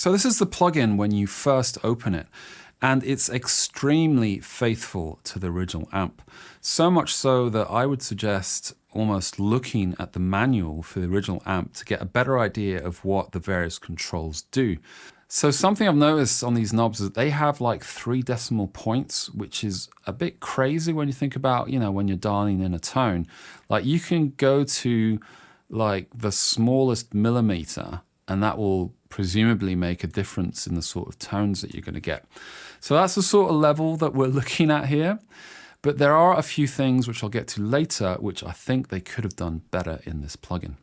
So this is the plugin when you first open it, and it's extremely faithful to the original amp. So much so that I would suggest almost looking at the manual for the original amp to get a better idea of what the various controls do. So something I've noticed on these knobs is that they have like 3 decimal points, which is a bit crazy when you think about, you know, when you're dialing in a tone. Like you can go to like the smallest millimeter and that will presumably make a difference in the sort of tones that you're going to get. So that's the sort of level that we're looking at here. But there are a few things which I'll get to later, which I think they could have done better in this plugin.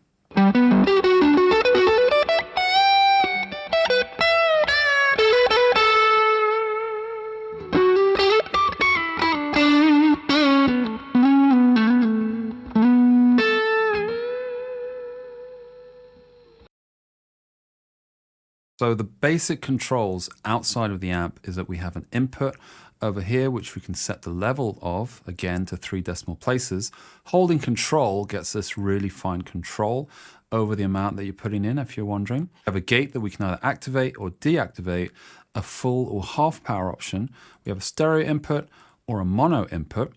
So the basic controls outside of the amp is that we have an input over here, which we can set the level of, again, to 3 decimal places. Holding control gets this really fine control over the amount that you're putting in, if you're wondering. We have a gate that we can either activate or deactivate, a full or half power option. We have a stereo input or a mono input.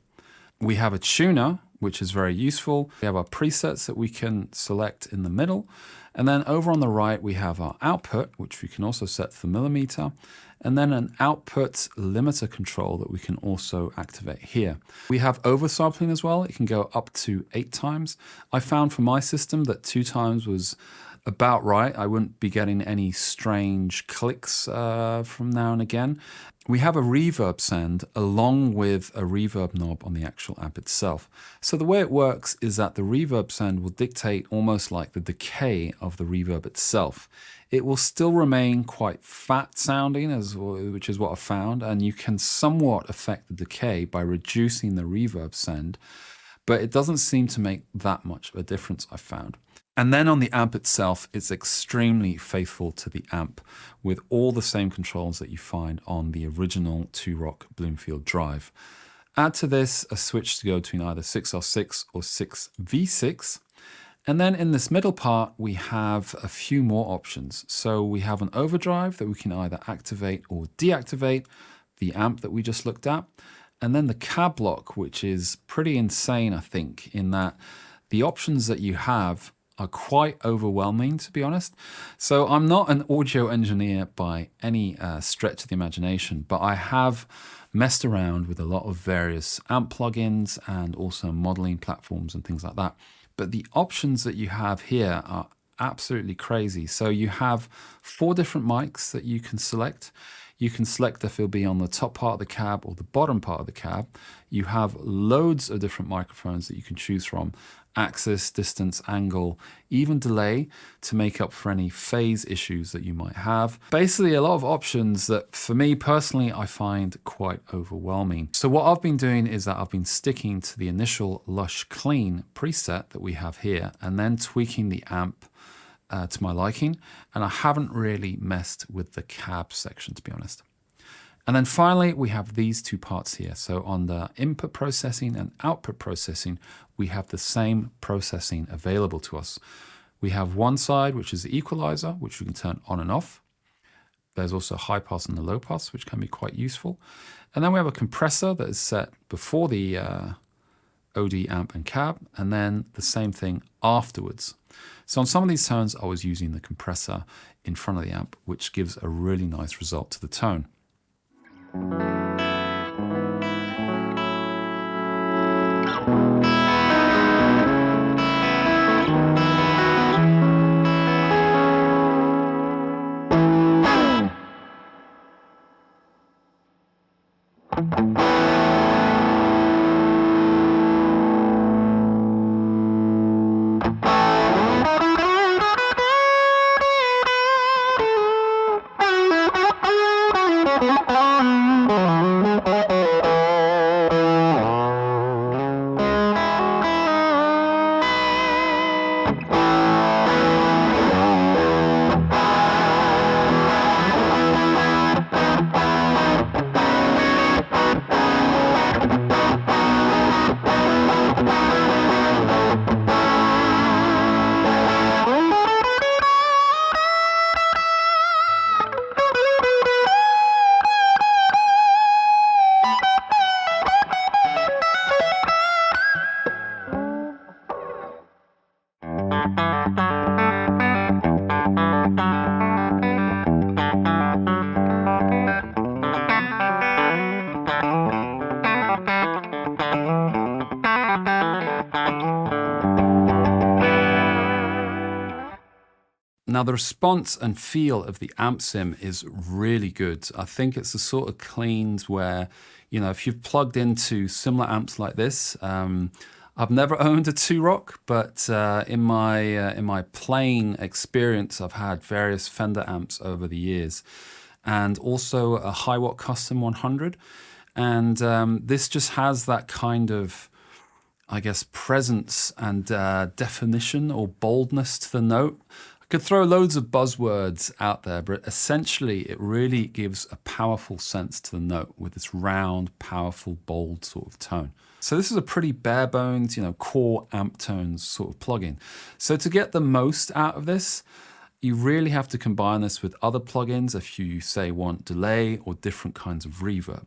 We have a tuner, which is very useful. We have our presets that we can select in the middle. And then over on the right, we have our output, which we can also set to the millimeter, and then an output limiter control that we can also activate here. We have oversampling as well. It can go up to 8 times. I found for my system that 2 times was about right. I wouldn't be getting any strange clicks from now and again. We have a reverb send along with a reverb knob on the actual amp itself. So the way it works is that the reverb send will dictate almost like the decay of the reverb itself. It will still remain quite fat sounding, which is what I found, and you can somewhat affect the decay by reducing the reverb send, but it doesn't seem to make that much of a difference, I found. And then on the amp itself, it's extremely faithful to the amp with all the same controls that you find on the original 2-Rock Bloomfield Drive. Add to this a switch to go between either 6R6 or 6V6. And then in this middle part, we have a few more options. So we have an overdrive that we can either activate or deactivate the amp that we just looked at. And then the cab block, which is pretty insane, I think, in that the options that you have are quite overwhelming, to be honest. So I'm not an audio engineer by any stretch of the imagination, but I have messed around with a lot of various amp plugins and also modeling platforms and things like that. But the options that you have here are absolutely crazy. So you have 4 different mics that you can select. You can select if it'll be on the top part of the cab or the bottom part of the cab. You have loads of different microphones that you can choose from. Axis, distance, angle, even delay to make up for any phase issues that you might have. Basically a lot of options that for me personally, I find quite overwhelming. So what I've been doing is that I've been sticking to the initial Lush Clean preset that we have here and then tweaking the amp to my liking. And I haven't really messed with the cab section, to be honest. And then finally, we have these 2 parts here. So on the input processing and output processing, we have the same processing available to us. We have one side, which is the equalizer, which we can turn on and off. There's also a high pass and the low pass, which can be quite useful. And then we have a compressor that is set before the OD amp and cab, and then the same thing afterwards. So on some of these tones, I was using the compressor in front of the amp, which gives a really nice result to the tone. Now the response and feel of the amp sim is really good. I think it's the sort of cleans where, you know, if you've plugged into similar amps like this, I've never owned a Two-Rock, but in my playing experience, I've had various Fender amps over the years, and also a Hiwatt Custom 100, and this just has that kind of, I guess, presence and definition or boldness to the note. I could throw loads of buzzwords out there, but essentially it really gives a powerful sense to the note with this round, powerful, bold sort of tone. So this is a pretty bare bones, you know, core amp tones sort of plugin. So to get the most out of this, you really have to combine this with other plugins if you, say, want delay or different kinds of reverb.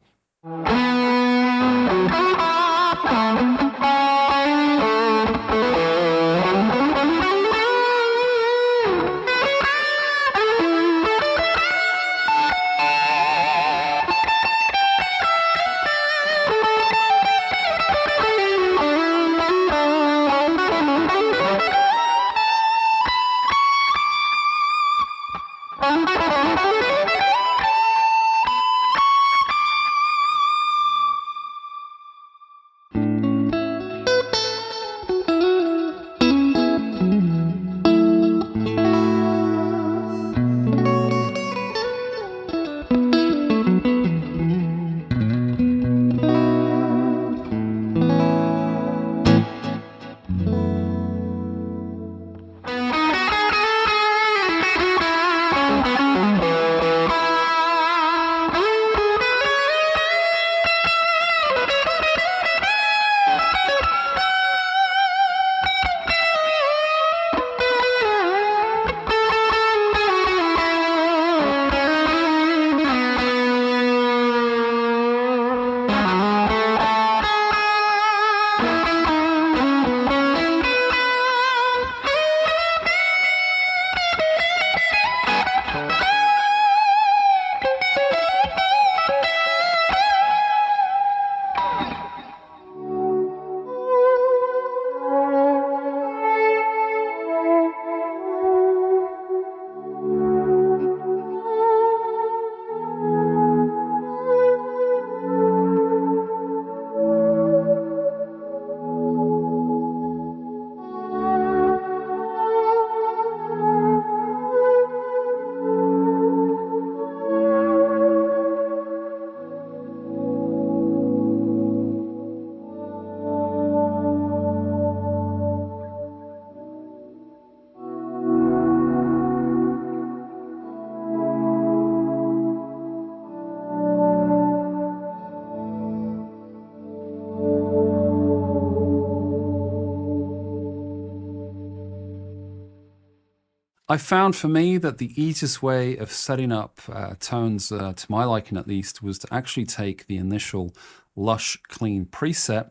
I found for me that the easiest way of setting up tones, to my liking at least, was to actually take the initial lush, clean preset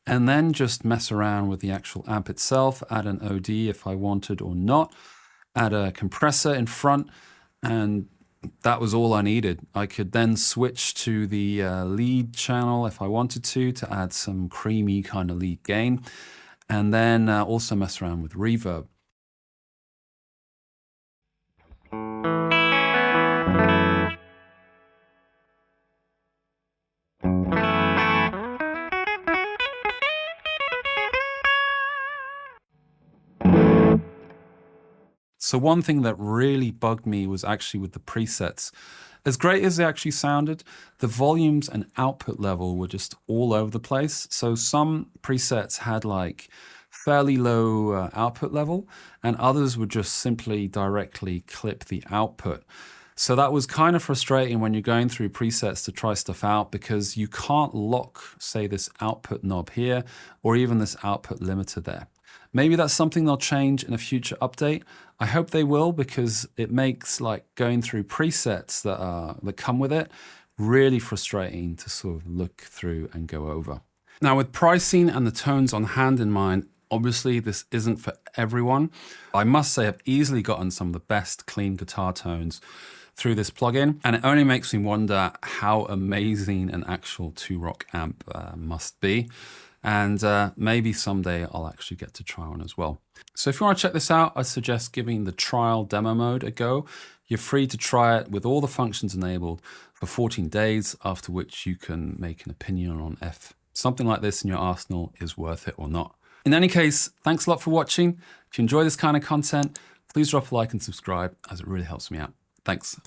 and then just mess around with the actual amp itself, add an OD if I wanted or not, add a compressor in front, and that was all I needed. I could then switch to the lead channel if I wanted to add some creamy kind of lead gain, and then also mess around with reverb. So one thing that really bugged me was actually with the presets. As great as they actually sounded, the volumes and output level were just all over the place. So some presets had like fairly low output level, and others would just simply directly clip the output. So that was kind of frustrating when you're going through presets to try stuff out, because you can't lock, say, this output knob here, or even this output limiter there. Maybe that's something they'll change in a future update. I hope they will, because it makes like going through presets that come with it really frustrating to sort of look through and go over. Now, with pricing and the tones on hand in mind, Obviously, this isn't for everyone. I must say I've easily gotten some of the best clean guitar tones through this plugin, and it only makes me wonder how amazing an actual 2-rock amp must be. And maybe someday I'll actually get to try one as well. So if you want to check this out, I suggest giving the trial demo mode a go. You're free to try it with all the functions enabled for 14 days, after which you can make an opinion on if something like this in your arsenal is worth it or not. In any case, thanks a lot for watching. If you enjoy this kind of content, please drop a like and subscribe, as it really helps me out. Thanks.